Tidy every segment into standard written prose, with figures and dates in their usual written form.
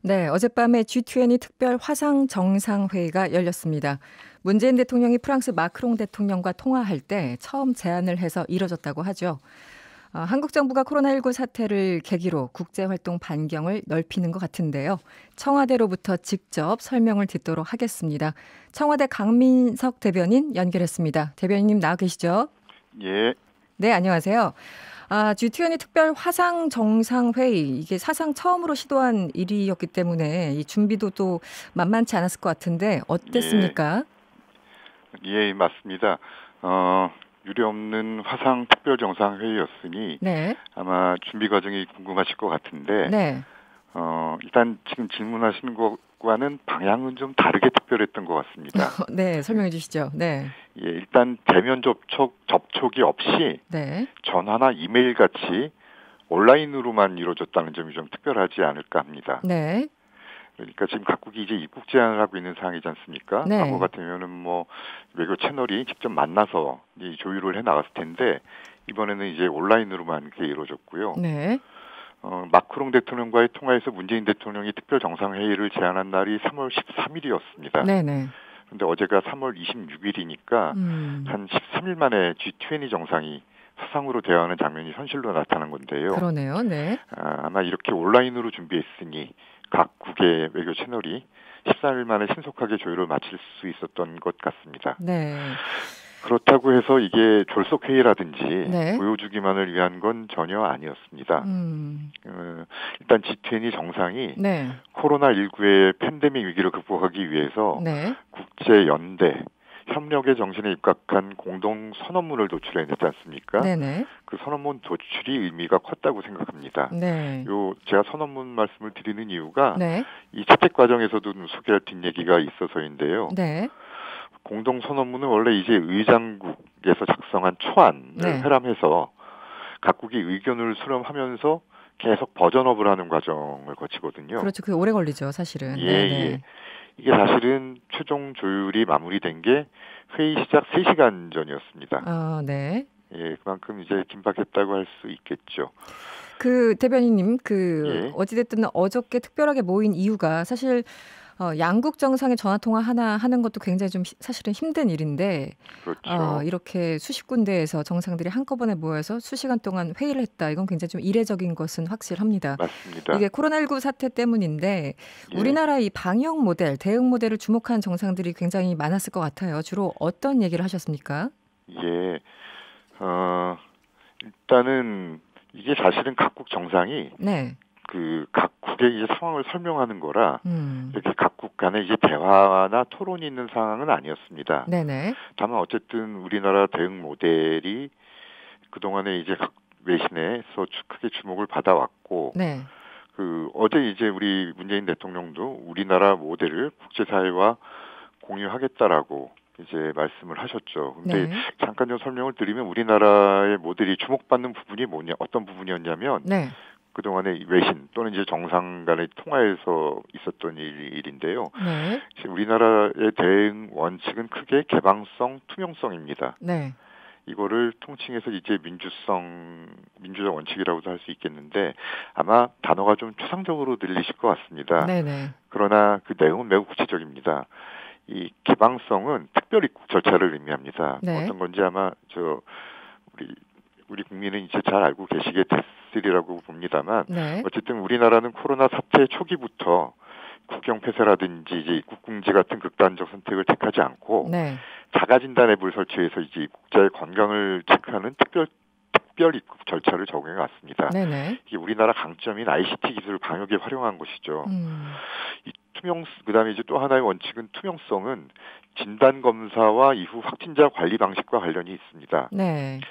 네, 어젯밤에 G20 특별 화상 정상회의가 열렸습니다. 문재인 대통령이 프랑스 마크롱 대통령과 통화할 때 처음 제안을 해서 이뤄졌다고 하죠. 한국 정부가 코로나19 사태를 계기로 국제활동 반경을 넓히는 것 같은데요. 청와대로부터 직접 설명을 듣도록 하겠습니다. 청와대 강민석 대변인 연결했습니다. 대변인님 나와 계시죠? 예, 네, 안녕하세요. G20 특별 화상 정상회의, 이게 사상 처음으로 시도한 일이었기 때문에 이 준비도 또 만만치 않았을 것 같은데 예, 어땠습니까? 예, 맞습니다. 유례없는 화상 특별 정상회의였으니 네, 아마 준비 과정이 궁금하실 것 같은데, 네, 일단 지금 질문하시는 것과는 방향은 좀 다르게 특별했던 것 같습니다. 네, 설명해 주시죠. 네, 예, 일단 대면 접촉이 없이 네, 전화나 이메일 같이 온라인으로만 이루어졌다는 점이 좀 특별하지 않을까 합니다. 네, 그러니까 지금 각국이 이제 입국 제한을 하고 있는 상황이지 않습니까? 과거 네, 같으면은 뭐 외교 채널이 직접 만나서 이 조율을 해 나갔을 텐데 이번에는 이제 온라인으로만 그게 이루어졌고요. 네, 마크롱 대통령과의 통화에서 문재인 대통령이 특별 정상회의를 제안한 날이 3월 13일이었습니다. 네, 네. 근데 어제가 3월 26일이니까 음, 한 13일 만에 G20 정상이 화상으로 대화하는 장면이 현실로 나타난 건데요. 그러네요. 네, 아마 이렇게 온라인으로 준비했으니 각국의 외교 채널이 14일 만에 신속하게 조율을 마칠 수 있었던 것 같습니다. 네, 그렇다고 해서 이게 졸속회의라든지 네, 보여주기만을 위한 건 전혀 아니었습니다. 음, 일단 G20 정상이 네, 코로나19의 팬데믹 위기를 극복하기 위해서 네, 국제 연대, 협력의 정신에 입각한 공동 선언문을 도출해냈지 않습니까? 네, 네, 그 선언문 도출이 의미가 컸다고 생각합니다. 네, 제가 선언문 말씀을 드리는 이유가 네, 이 채택 과정에서도 소개할 뒷얘기가 있어서인데요. 네, 공동 선언문은 원래 이제 의장국에서 작성한 초안을 네. 회람해서 각국이 의견을 수렴하면서 계속 버전업을 하는 과정을 거치거든요. 그렇죠. 그 오래 걸리죠, 사실은. 예, 네, 예. 네. 이게 사실은 최종 조율이 마무리된 게 회의 시작 3시간 전이었습니다. 네. 예, 그만큼 이제 긴박했다고 할 수 있겠죠. 그 대변인님, 예, 어찌됐든 어저께 특별하게 모인 이유가 사실 양국 정상의 전화 통화 하나 하는 것도 굉장히 좀 사실은 힘든 일인데 그렇죠. 이렇게 수십 군데에서 정상들이 한꺼번에 모여서 수시간 동안 회의를 했다. 이건 굉장히 좀 이례적인 것은 확실합니다. 맞습니다. 이게 코로나19 사태 때문인데 예, 우리나라 이 방역 모델, 대응 모델을 주목한 정상들이 굉장히 많았을 것 같아요. 주로 어떤 얘기를 하셨습니까? 예. 어, 일단은 이게 사실은 각국 정상이 네. 그 각국의 이제 상황을 설명하는 거라 음. 이렇게 각국 간에 이제 대화나 토론이 있는 상황은 아니었습니다. 네네. 다만 어쨌든 우리나라 대응 모델이 그동안에 이제 각 외신에서 크게 주목을 받아왔고 네. 어제 이제 우리 문재인 대통령도 우리나라 모델을 국제사회와 공유하겠다라고 이제 말씀을 하셨죠. 근데 네. 잠깐 좀 설명을 드리면 우리나라의 모델이 주목받는 부분이 어떤 부분이었냐면 네. 그동안의 외신 또는 이제 정상 간의 통화에서 있었던 일인데요. 네. 우리나라의 대응 원칙은 크게 개방성, 투명성입니다. 네. 이거를 통칭해서 이제 민주적 원칙이라고도 할 수 있겠는데 아마 단어가 좀 추상적으로 들리실 것 같습니다. 네네. 그러나 그 내용은 매우 구체적입니다. 이 개방성은 특별 입국 절차를 의미합니다. 네. 어떤 건지 아마 우리 우리 국민은 이제 잘 알고 계시게 됐으리라고 봅니다만 네. 어쨌든 우리나라는 코로나 사태 초기부터 국경 폐쇄라든지 이제 입국 금지 같은 극단적 선택을 택하지 않고 네. 자가 진단 앱을 설치해서 이제 입국자의 건강을 체크하는 특별 입국 절차를 적용해 왔습니다. 네네. 이게 우리나라 강점인 ICT 기술을 방역에 활용한 것이죠. 음. 이 그다음에 이제 또 하나의 원칙은 투명성은 진단 검사와 이후 확진자 관리 방식과 관련이 있습니다. 네.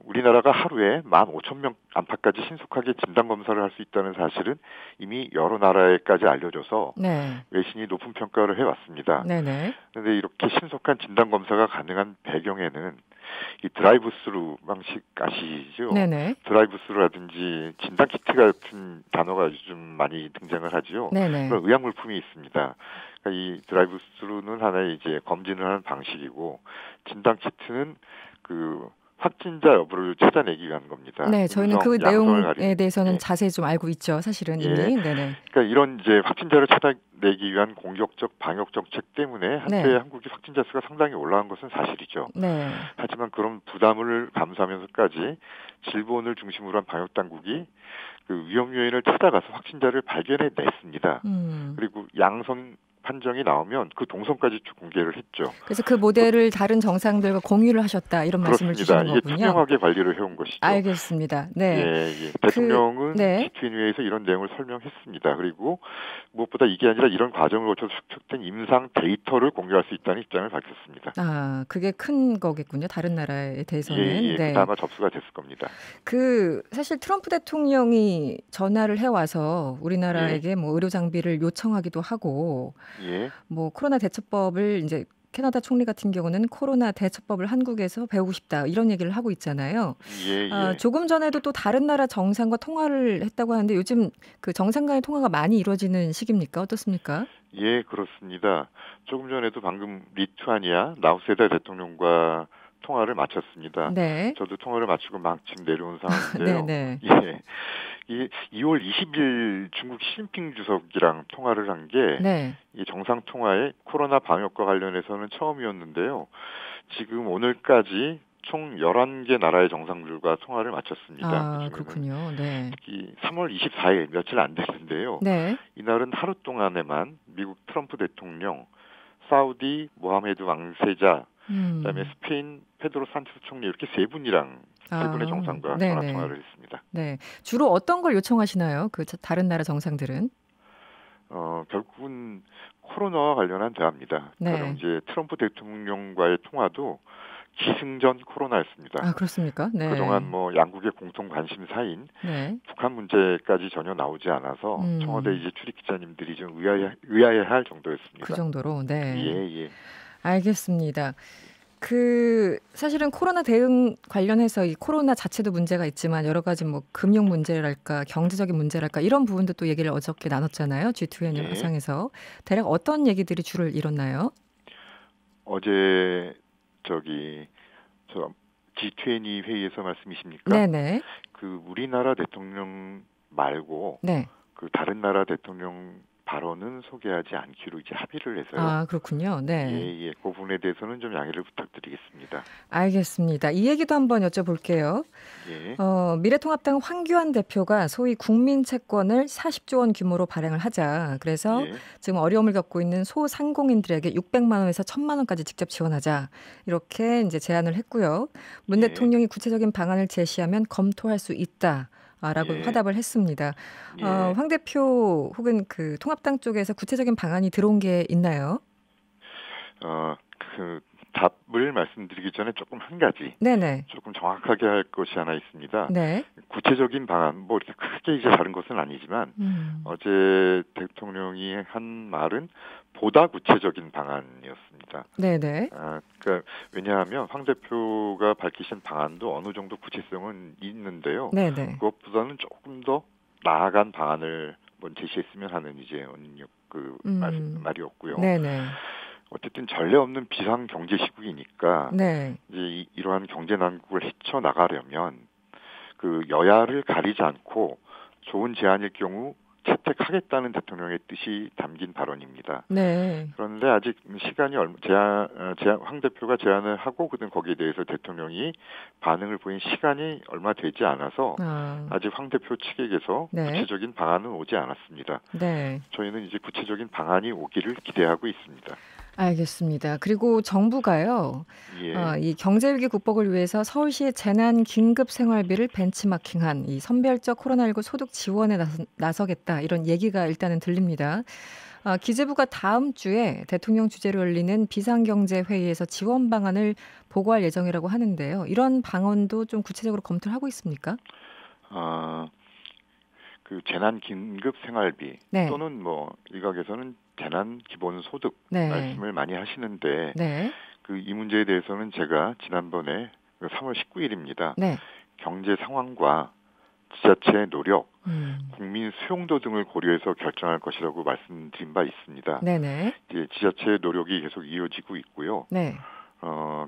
우리나라가 하루에 15,000명 안팎까지 신속하게 진단 검사를 할 수 있다는 사실은 이미 여러 나라에까지 알려져서 네. 외신이 높은 평가를 해왔습니다. 네네. 그런데 이렇게 신속한 진단 검사가 가능한 배경에는 이 드라이브 스루 방식 아시죠? 네네. 드라이브 스루라든지 진단 키트 같은 단어가 요즘 많이 등장을 하지요. 네네. 그런 의약 물품이 있습니다. 그러니까 이 드라이브 스루는 하나의 이제 검진을 하는 방식이고 진단 키트는 그 확진자 여부를 찾아내기 위한 겁니다. 네, 저희는 그 음성, 양성을 내용에 가리는. 대해서는 예. 자세히 좀 알고 있죠. 사실은 예. 이미. 네네. 그러니까 이런 이제 확진자를 찾아내기 위한 공격적 방역 정책 때문에 한때 네. 한국의 확진자 수가 상당히 올라간 것은 사실이죠. 네. 하지만 그런 부담을 감수하면서까지 질본을 중심으로 한 방역 당국이 그 위험 요인을 찾아가서 확진자를 발견해냈습니다. 그리고 양성 판정이 나오면 그 동선까지 쭉 공개를 했죠. 그래서 그 모델을 다른 정상들과 공유를 하셨다 이런 말씀을 그렇습니다. 주시는 이게 거군요. 투명하게 관리를 해온 것이죠. 알겠습니다. 네. 예. 대통령은 네. G20회에서 이런 내용을 설명했습니다. 그리고 무엇보다 이게 아니라 이런 과정을 거쳐서 축적된 임상 데이터를 공개할 수 있다는 입장을 밝혔습니다. 아, 그게 큰 거겠군요. 다른 나라에 대해서는. 예. 네. 그나마 접수가 됐을 겁니다. 사실 트럼프 대통령이 전화를 해와서 우리나라에게 뭐 의료 장비를 요청하기도 하고, 예. 뭐 코로나 대처법을 이제 캐나다 총리 같은 경우는 코로나 대처법을 한국에서 배우고 싶다 이런 얘기를 하고 있잖아요. 예. 조금 전에도 또 다른 나라 정상과 통화를 했다고 하는데 요즘 그 정상 간의 통화가 많이 이루어지는 시기입니까? 어떻습니까? 예, 그렇습니다. 조금 전에도 방금 리투아니아 나우세다 대통령과 통화를 마쳤습니다. 네. 저도 통화를 마치고 막 지금 내려온 상황인데요. 네. 예. 이 2월 20일 중국 시진핑 주석이랑 통화를 한 게 네. 이 정상 통화에 코로나 방역과 관련해서는 처음이었는데요. 지금 오늘까지 총 11개 나라의 정상들과 통화를 마쳤습니다. 아, 그렇군요. 네. 특히 3월 24일 며칠 안 됐는데요. 네. 이날은 하루 동안에만 미국 트럼프 대통령, 사우디 모하메드 왕세자, 그다음에 스페인 페드로 산체스 총리 이렇게 세 분이랑 세 분의 정상과 전화 통화를 했습니다. 네. 주로 어떤 걸 요청하시나요? 그 다른 나라 정상들은? 결국은 코로나와 관련한 대화입니다. 네. 그럼 이제 트럼프 대통령과의 통화도 기승전 코로나였습니다. 아, 그렇습니까? 네. 그동안 뭐 양국의 공통 관심사인 북한 문제까지 전혀 나오지 않아서 청와대 이제 출입 기자님들이 좀 의아해할 정도였습니다. 그 정도로. 네. 예. 알겠습니다. 사실은 코로나 대응 관련해서 이 코로나 자체도 문제가 있지만 여러 가지 뭐 금융 문제랄까 경제적인 문제랄까 이런 부분도 또 얘기를 어저께 나눴잖아요. G20 화상에서. 대략 어떤 얘기들이 주를 이뤘나요? 어제 G20 회의에서 말씀이십니까? 네네. 그 우리나라 대통령 말고 그 다른 나라 대통령 발언은 소개하지 않기로 이제 합의를 해서요. 아, 그렇군요. 네. 예. 그 부분에 대해서는 좀 양해를 부탁드리겠습니다. 알겠습니다. 이 얘기도 한번 여쭤볼게요. 예. 미래통합당 황교안 대표가 소위 국민 채권을 40조 원 규모로 발행을 하자. 그래서 지금 어려움을 겪고 있는 소상공인들에게 600만 원에서 1000만 원까지 직접 지원하자. 이렇게 이제 제안을 했고요. 문 대통령이 구체적인 방안을 제시하면 검토할 수 있다. 라고 화답을 했습니다. 황 대표 혹은 그 통합당 쪽에서 구체적인 방안이 들어온 게 있나요? 그 답을 말씀드리기 전에 조금 한 가지 조금 정확하게 할 것이 하나 있습니다. 네. 구체적인 방안 뭐 이렇게 크게 이제 다른 것은 아니지만 어제 대통령이 한 말은 보다 구체적인 방안이었습니다. 네네. 그러니까 왜냐하면 황 대표가 밝히신 방안도 어느 정도 구체성은 있는데요. 네네. 그것보다는 조금 더 나아간 방안을 제시했으면 하는 이제 말이었고요. 네네. 어쨌든 전례 없는 비상 경제 시국이니까 이제 이러한 경제 난국을 헤쳐 나가려면 그 여야를 가리지 않고 좋은 제안일 경우 채택하겠다는 대통령의 뜻이 담긴 발언입니다. 네. 그런데 아직 시간이 황 대표가 제안을 하고 그다음 거기에 대해서 대통령이 반응을 보인 시간이 얼마 되지 않아서 아직 황 대표 측에게서 구체적인 방안은 오지 않았습니다. 네. 저희는 이제 구체적인 방안이 오기를 기대하고 있습니다. 알겠습니다. 그리고 정부가요. 이 경제위기 극복을 위해서 서울시의 재난 긴급 생활비를 벤치마킹한 이 선별적 코로나19 소득 지원에 나서겠다 이런 얘기가 일단은 들립니다. 기재부가 다음 주에 대통령 주재로 열리는 비상경제회의에서 지원 방안을 보고할 예정이라고 하는데요. 이런 방안도 좀 구체적으로 검토를 하고 있습니까? 그 재난 긴급 생활비 또는 뭐 일각에서는 재난 기본 소득 말씀을 많이 하시는데 이 문제에 대해서는 제가 지난번에 3월 19일입니다. 경제 상황과 지자체의 노력, 국민 수용도 등을 고려해서 결정할 것이라고 말씀드린 바 있습니다. 이제 지자체의 노력이 계속 이어지고 있고요.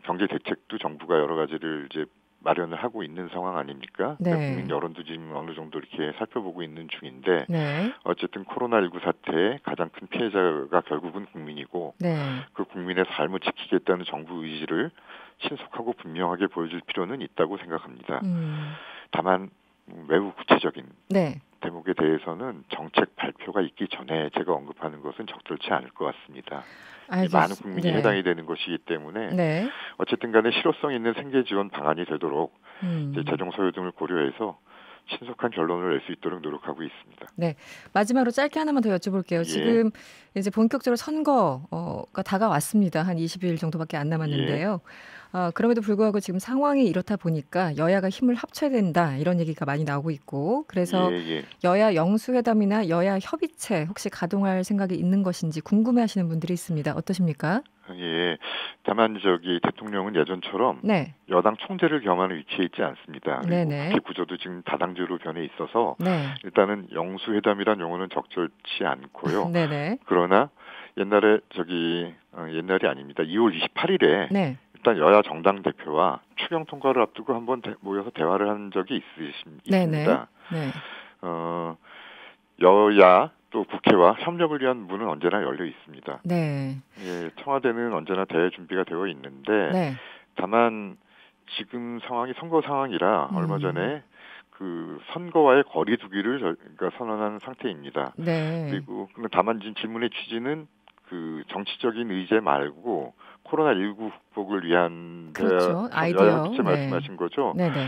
경제 대책도 정부가 여러 가지를 이제 마련을 하고 있는 상황 아닙니까? 네. 그러니까 국민 여론도 지금 어느 정도 이렇게 살펴보고 있는 중인데 네. 어쨌든 코로나19 사태의 가장 큰 피해자가 결국은 국민이고 네. 그 국민의 삶을 지키겠다는 정부 의지를 신속하고 분명하게 보여줄 필요는 있다고 생각합니다. 다만 매우 구체적인 네. 대목에 대해서는 정책 발표가 있기 전에 제가 언급하는 것은 적절치 않을 것 같습니다. 많은 국민이 네. 해당이 되는 것이기 때문에 네. 어쨌든 간에 실효성 있는 생계 지원 방안이 되도록 재정 소요 등을 고려해서 신속한 결론을 낼 수 있도록 노력하고 있습니다. 네, 마지막으로 짧게 하나만 더 여쭤볼게요. 예. 지금 이제 본격적으로 선거가 다가왔습니다. 한 20일 정도밖에 안 남았는데요. 그럼에도 불구하고 지금 상황이 이렇다 보니까 여야가 힘을 합쳐야 된다 이런 얘기가 많이 나오고 있고 그래서 여야 영수회담이나 여야 협의체 혹시 가동할 생각이 있는 것인지 궁금해하시는 분들이 있습니다. 어떠십니까? 예. 다만 대통령은 예전처럼 네. 여당 총재를 겸하는 위치에 있지 않습니다. 네네. 국회 구조도 지금 다당제로 변해 있어서 네. 일단은 영수회담이란 용어는 적절치 않고요. 네네. 그러나 옛날에 옛날이 아닙니다. 2월 28일에 네. 일단 여야 정당 대표와 추경 통과를 앞두고 한번 모여서 대화를 한 적이 있습니다. 네. 여야 또 국회와 협력을 위한 문은 언제나 열려 있습니다. 네. 예, 청와대는 언제나 대외 준비가 되어 있는데 네. 다만 지금 상황이 선거 상황이라 얼마 전에 그 선거와의 거리두기를 선언한 상태입니다. 네. 그리고 다만 지금 질문의 취지는 그 정치적인 의제 말고 코로나19 극복을 위한 그렇죠. 여야 협의체 말씀하신 거죠. 네네.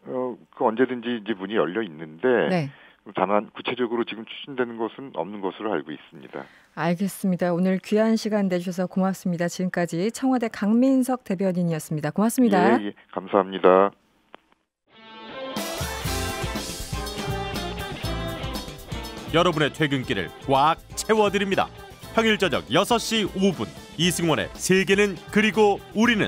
그 언제든지 이제 문이 열려 있는데 네. 다만 구체적으로 지금 추진되는 것은 없는 것으로 알고 있습니다. 알겠습니다. 오늘 귀한 시간 내주셔서 고맙습니다. 지금까지 청와대 강민석 대변인이었습니다. 고맙습니다. 예, 감사합니다. 여러분의 퇴근길을 꽉 채워드립니다. 평일 저녁 6시 5분 이승원의 세계는 그리고 우리는